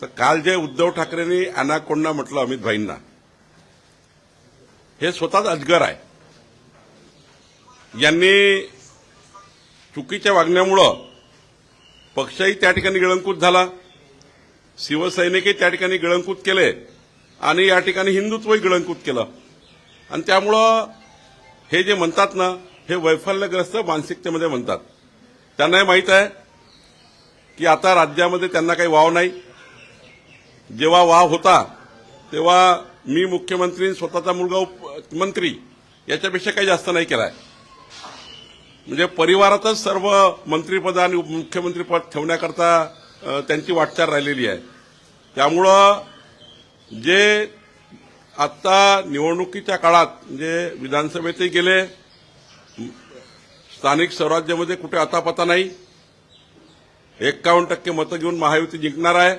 तर काल जे उद्धव ठाकरेंनी अनाकोंडा म्हटलं अमित भाईंना, हे स्वतःच अजगर आहे. यांनी चुकीच्या वागण्यामुळं पक्षही त्या ठिकाणी गिळंकृत झाला, शिवसैनिकही त्या ठिकाणी गिळंकृत केले आणि या ठिकाणी हिंदुत्वही गिळंकृत केलं. आणि त्यामुळं हे जे म्हणतात ना, हे वैफल्यग्रस्त मानसिकतेमध्ये म्हणतात. त्यांनाही माहीत आहे की आता राज्यामध्ये त्यांना काही वाव नाही. जेव्हा वाव होता तेव्हा मी मुख्यमंत्री, स्वतःचा मुलगा मंत्री, याच्यापेक्षा काही जास्त नाही केलाय. म्हणजे परिवारातच सर्व मंत्रिपद आणि मुख्यमंत्रीपद ठेवण्याकरता त्यांची वाटचाल राहिलेली आहे. त्यामुळं जे आता निवडणुकीच्या काळात म्हणजे विधानसभेतही गेले, स्थानिक स्वराज्यामध्ये कुठे अतापता नाही, 51% मतं घेऊन महायुती जिंकणार आहे.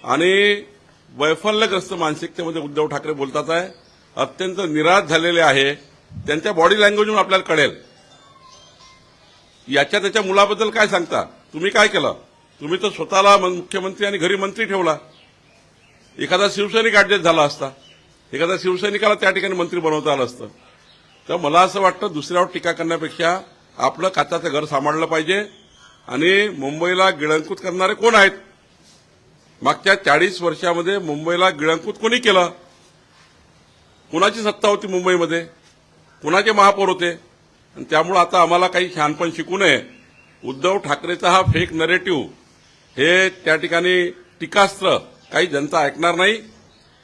आणि वैफल्यग्रस्त मानसिकतेमध्ये उद्धव ठाकरे बोलतात आहे, अत्यंत निराश झालेले आहे. त्यांच्या बॉडी लँग्वेजवरून आपल्याला कळेल. याच्या त्याच्या मुलाबद्दल काय सांगता? तुम्ही काय केलं? तुम्ही तर स्वतःला मुख्यमंत्री आणि घरी मंत्री ठेवला. एखादा शिवसैनिक ऍडजस्ट झाला असता, एखाद्या शिवसैनिकाला त्या ठिकाणी मंत्री बनवता आलं असतं. तर मला असं वाटतं, दुसऱ्यावर टीका करण्यापेक्षा आपलं काचाचं घर सांभाळलं पाहिजे. आणि मुंबईला गिळंकृत करणारे कोण आहेत? मागच्या 40 वर्षामध्ये मुंबईला गिळंकृत कोणी केलं? कुणाची सत्ता होती मुंबईमध्ये? कुणाचे महापौर होते? आणि त्यामुळे आता आम्हाला काही शहाणपण शिकू नये. उद्धव ठाकरेचा हा फेक नरेटिव्ह, हे त्या ठिकाणी टीकास्त्र काही जनता ऐकणार नाही.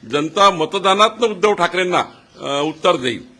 जनता मतदानातनं उद्धव ठाकरेंना उत्तर देईल.